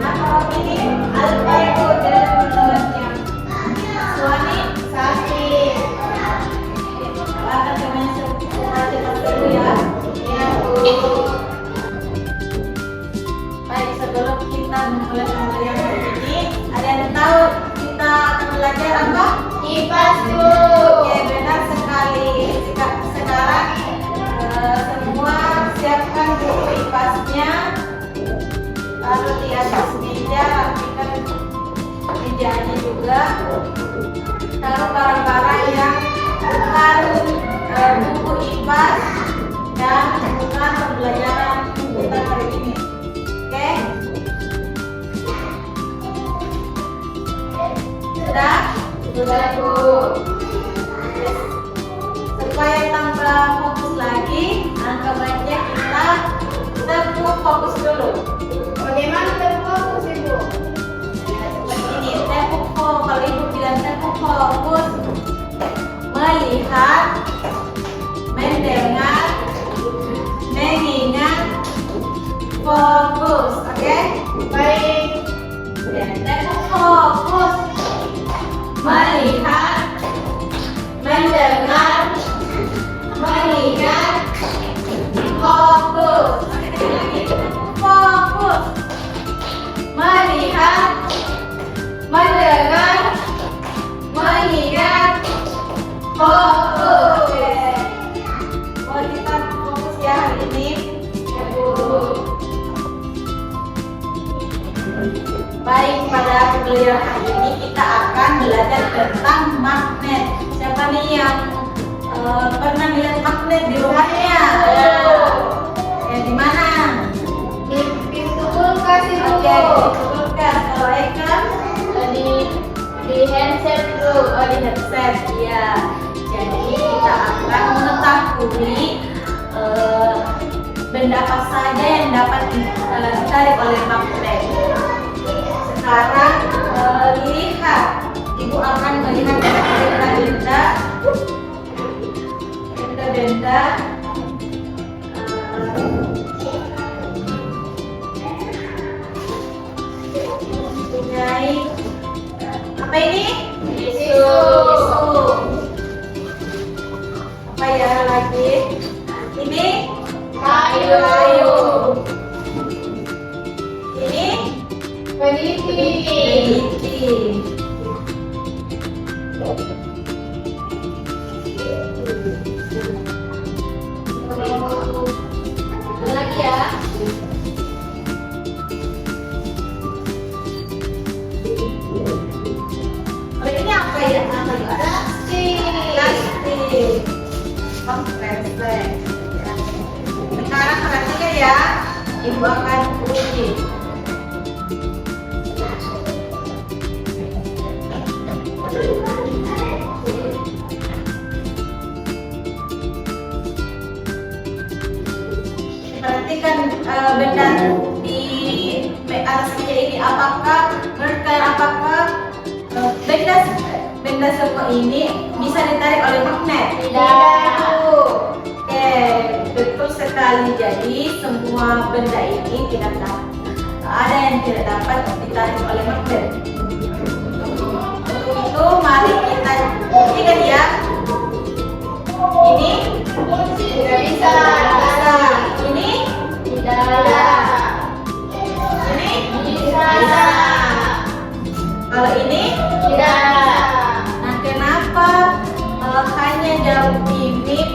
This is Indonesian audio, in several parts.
Nah, kalau ini alfa itu dalam menurutnya suami sapi. Akan kalian seperti dulu ya. Ya, Bu. Baik, sebelum kita memulai pembelajaran hari ini, ada yang tahu kita akan belajar apa? IPAS, Bu. Oke, benar sekali. Sekarang semua siapkan buku IPAS-nya. Lalu di atas meja rapikan mejanya juga. Taruh barang-barang yang bukan buku IPAS dan bukan pembelajaran kita hari ini. Oke? Sudah? Sudah, Bu. Supaya tambah fokus lagi, angka baiknya kita tepuk fokus dulu. Bagaimana terfokus, Ibu? Seperti ini, tepuk fokus. Kalau Ibu bilang tepuk fokus, melihat, mendengar, mengingat, fokus. Oke? Baik. Ya, tepuk fokus, melihat, mendengar, mengingat, fokus. Fokus, melihat, mendengar, mengingat, fokus. Boleh kita fokus ya hari ini, ya Bu. Baik, pada pembelajaran hari ini kita akan belajar tentang magnet. Siapa nih yang pernah melihat magnet di rumahnya? Ya, di mana? Di pintu kulkas, Ibu. Oke, di kulkas. Kalau Eka? Di handset, Bu. Oh, di headset. Ya. Jadi kita akan mengetahui benda apa saja yang dapat ditarik oleh magnet. Sekarang lihat, Ibu akan melihat benda-benda punyai apa ini? Tisu. Apa ya lagi? Ini Kayu. Ini Peniti. peniti. Ada lagi ya. Oh, ini apa ya? Plastik. Plastik. Oh, plastik. Sekarang perhatikan ya, Ibu akan uji. Perhatikan benda di atas meja ini, apakah menurut kalian apakah benda semua ini bisa ditarik oleh magnet? Tidak. Oke, betul sekali. Jadi semua benda ini tidak dapat, ada yang tidak dapat ditarik oleh magnet. Untuk itu mari kita buktikan ya. Ini Tidak bisa. bisa. Ini Tidak. ini Bisa. Kalau ini Tidak. nah, kenapa hanya jauh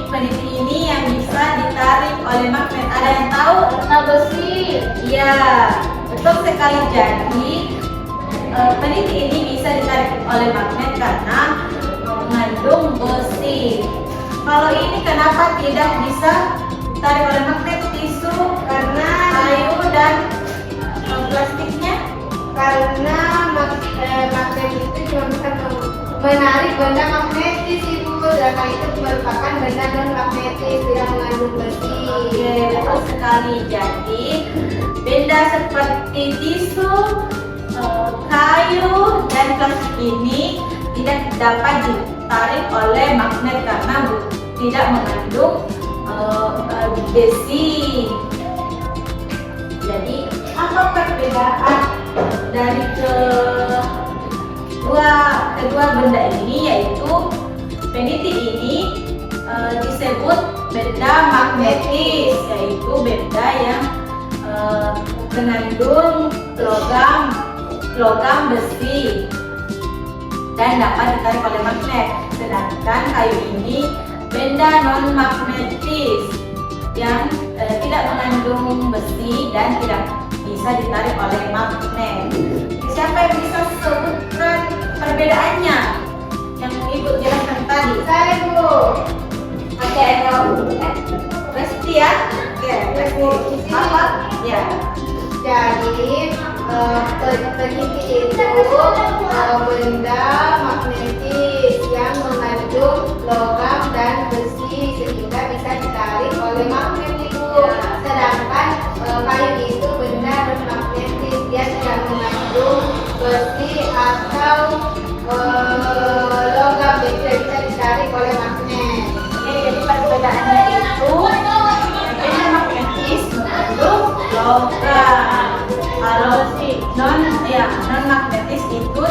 peniti ini yang bisa ditarik oleh magnet? Ada yang tahu? Karena besi. Iya, betul sekali. Jadi peniti ini bisa ditarik oleh magnet karena mengandung besi. Kalau ini kenapa tidak bisa ditarik oleh magnet? Tisu karena kayu dan plastiknya. Karena magnet itu cuma bisa menarik benda magnetis, Ibu. Sedangkan itu merupakan benda non magnetis, tidak mengandung besi. Oke, betul sekali. Jadi benda seperti tisu, kayu dan plastik ini tidak dapat ditarik oleh magnet karena tidak mengandung besi. Jadi perbedaan dari kedua benda ini, yaitu peniti ini disebut benda magnetis, yaitu benda yang mengandung logam besi dan dapat ditarik oleh magnet. Sedangkan kayu ini benda non magnetis yang tidak mengandung besi dan tidak bisa ditarik oleh magnet. Siapa yang bisa sebutkan perbedaannya yang Ibu jelaskan tadi? Saya Bu. Oke, Resti ya? Oke, Resti. Apa? Ya. Jadi peniti itu benda magnetis yang mengandung logam dan besi sehingga bisa ditarik oleh magnet itu. Sedangkan kayu itu benda non magnetis, dia tidak mengandung besi atau logam, jadi tidak bisa ditarik oleh magnet. Oke, jadi perbedaannya itu benda magnetis mengandung logam. Kalau non magnetis itu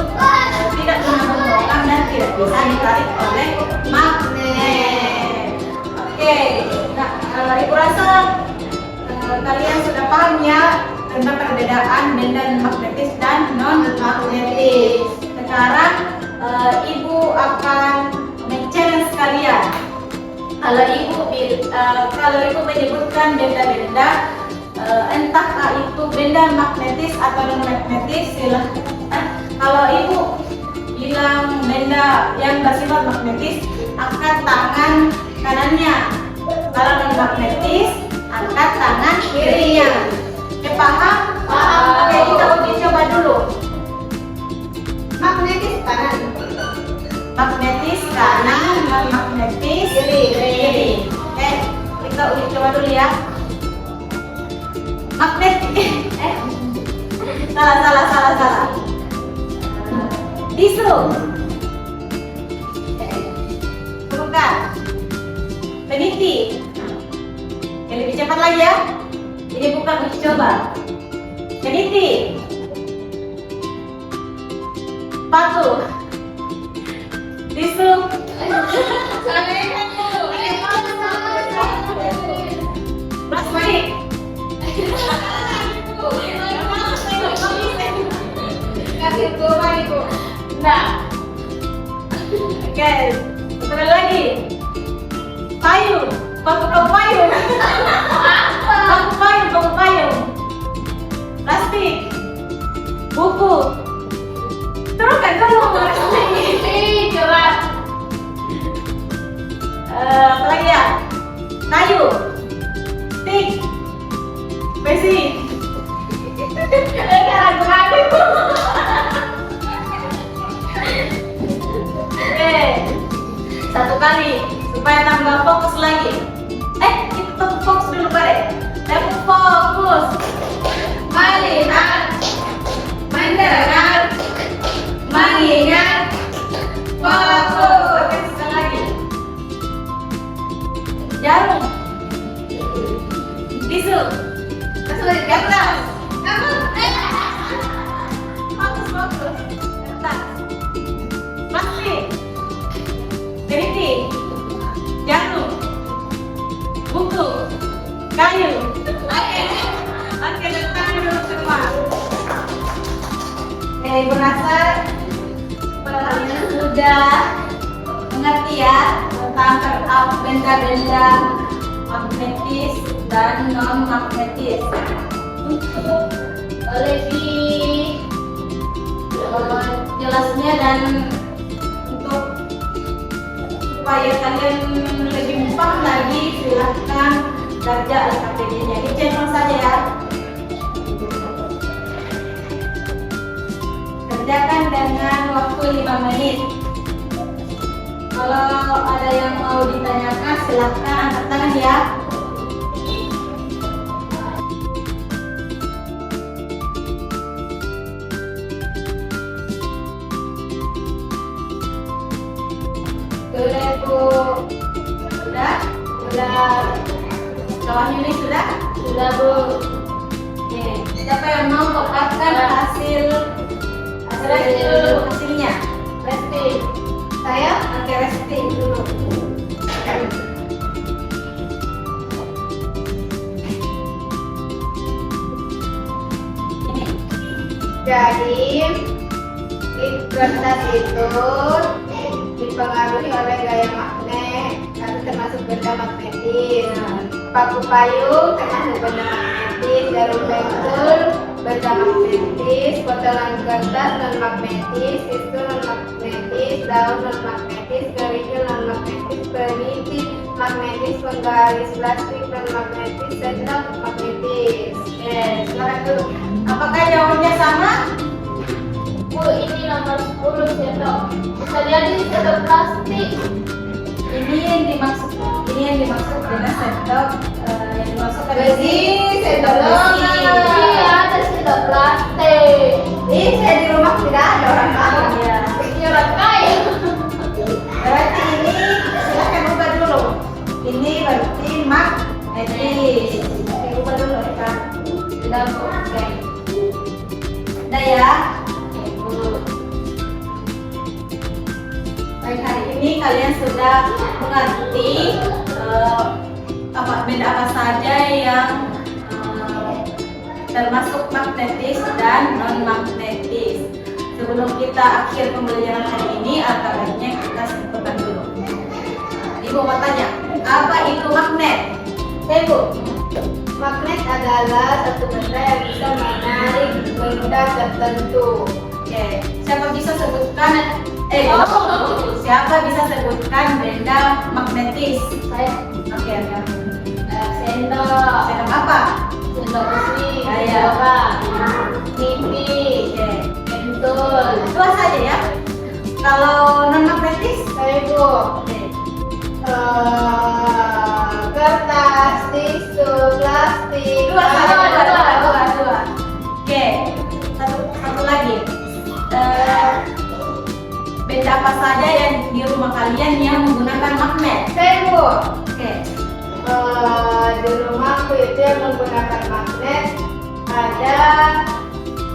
tidak mengandung logam dan tidak bisa ditarik oleh magnet. Oke, nah Ibu rasa kalian sudah paham ya tentang perbedaan benda magnetis dan non magnetis. Sekarang Ibu akan men-challenge kalian. Kalau Ibu menyebutkan benda-benda entah itu benda magnetis atau non magnetis, silahkan. Kalau Ibu bilang benda yang bersifat magnetis, angkat tangan kanannya. Kalau non magnetis, angkat tangan kirinya. Oke, paham? Paham. Oke, kita uji coba dulu. Magnetis kanan. Magnetis kanan, non magnetis kiri. Oke, kita uji coba dulu ya. Magnetis. Salah. Tisu. Bukan. Peniti. Yang lebih cepat lagi ya. Ini bukan uji coba. Peniti. Paku. Tisu. Plastik. Kasih gua Ibu. Nah. Oke, sekali lagi. Payung. Paku payung. Paku payung. Plastik. Buku. Teruskan dulu. Coba. Apa lagi ya? Kayu. Stick. Besi. Ragu-ragu. Oke, satu kali supaya tambah fokus lagi. Kita fokus dulu Pak. Fokus. Melihat, mendengar, mengingat. Fokus. Oke, sekali lagi. Jarum. Tisu. Kertas. Fokus. Kertas. Plastik. Peniti. Jarum. Buku. Kayu. Oke, datang dulu semua. Ibu rasa kalian sudah mengerti ya tentang benda-benda magnetis dan non magnetis. Lebih jelasnya dan untuk supaya kalian lebih paham lagi, silahkan baca Alkitabnya. Dicek saja ya. Kerjakan dengan waktu 5 menit. Kalau ada yang mau ditanyakan, silahkan angkat tangan ya. Sudah Bu? Sudah. Kawan ini sudah? Sudah Bu. Oke. Siapa yang mau ke Jadi kertas itu dipengaruhi oleh gaya magnet atau termasuk benda magnetis. Paku payung termasuk benda magnetis, jarum pensil benda magnetis, potongan kertas non magnetis, tisu non magnetis, daun non magnetis, kerikil non magnetis, peniti magnetis, penggaris plastik non magnetis, sendok magnetis. Oke, silakan dulu. Apakah jawabannya sama? Bu, ini nomor 10 sendok. Bisa lihat ini sendok plastik. Ini yang dimaksud dengan sendok yang dimasukkan Besi, sendok besi. Iya, ada sendok plastik. Ini saya di rumah tidak ada orang tahu. Ya. Ini orang kaya. Berarti ini silakan ubah dulu. Ini berarti magnetis. Oke, ubah dulu Eka. Sudah, Bu. Oke. Udah ya. Oke, Bu. Baik, hari ini kalian sudah mengerti benda apa saja yang termasuk magnetis dan non magnetis. Sebelum kita akhir pembelajaran hari ini, agak baiknya kita simpulkan dulu. Ibu mau tanya, apa itu magnet? Ibu, magnet adalah satu benda yang bisa menarik benda tertentu. Oke, siapa bisa sebutkan? Siapa bisa sebutkan benda magnetis? Saya Oke, ada. sendok. Sendok apa? Sendok besi. Iya. TV. Oke, Pentul. dua saja ya. Kalau non magnetis? Ibu, Oke. kertas, tisu, plastik. Dua saja. Dua. Dua. Oke, satu lagi. Benda apa saja yang di rumah kalian yang menggunakan magnet? Ibu, Oke. di rumahku itu yang menggunakan magnet ada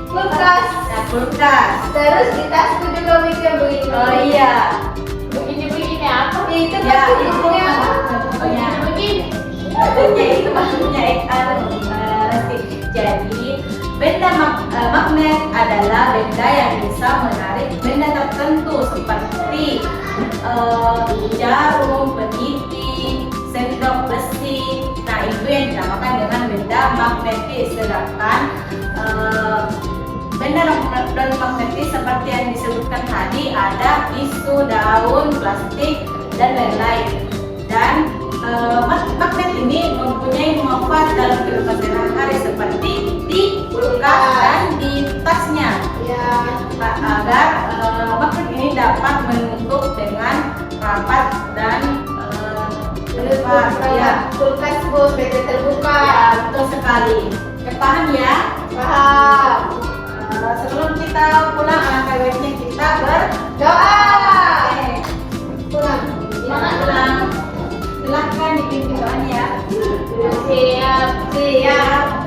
kulkas. Nah, kulkas. Terus di tasku juga bisa begini. Oh iya. Begini-begini apa? Itu Ya, pasti itu bentuknya. bentuknya. Begini. Maksudnya itu maksudnya Resti. Jadi benda magnet adalah benda yang bisa menarik benda tertentu seperti jarum, peniti, sendok besi. Nah, itu yang dinamakan dengan benda magnetis. Sedangkan benda non magnetis seperti yang disebutkan tadi ada tisu, daun, plastik, dan lain-lain. Dan magnet ini mempunyai manfaat dalam kehidupan sehari-hari seperti di kulkas dan di tasnya, Ya, agar magnet ini dapat menutup dengan rapat dan lebar. Ya, kulkas bu, bisa terbuka. ya, betul sekali. Paham ya? Paham. Sebelum kita pulang, alangkah baiknya kita Doa. Oke, Pulang. semangat pulang. Silahkan dipimpin doanya. Siap.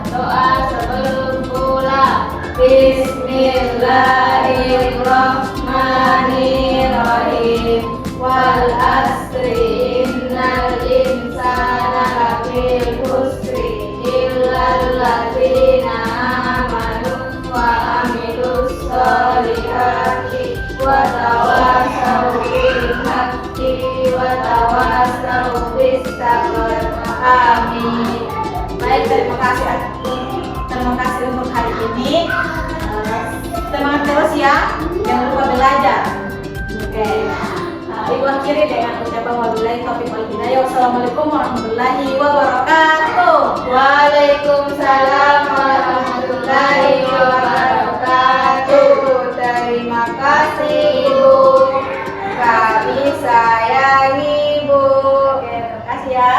Doa sebelum pulang. Bismillahirrahmanirrahim. Wal asri innal insana lafi khusri illal ladzina amanu wa amilus solihati wa tawasaw bil haqqi wa tawasaw bis sabr. Amin. Baik, terima kasih untuk hari ini. Semangat terus ya, jangan lupa belajar. Oke. Ibu akhiri dengan ucapan wabillahi taufiq wal hidayah. Wassalamualaikum warahmatullahi wabarakatuh. Waalaikumsalam warahmatullahi wabarakatuh. Terima kasih Ibu. Kami sayang Ibu. Oke, terima kasih ya.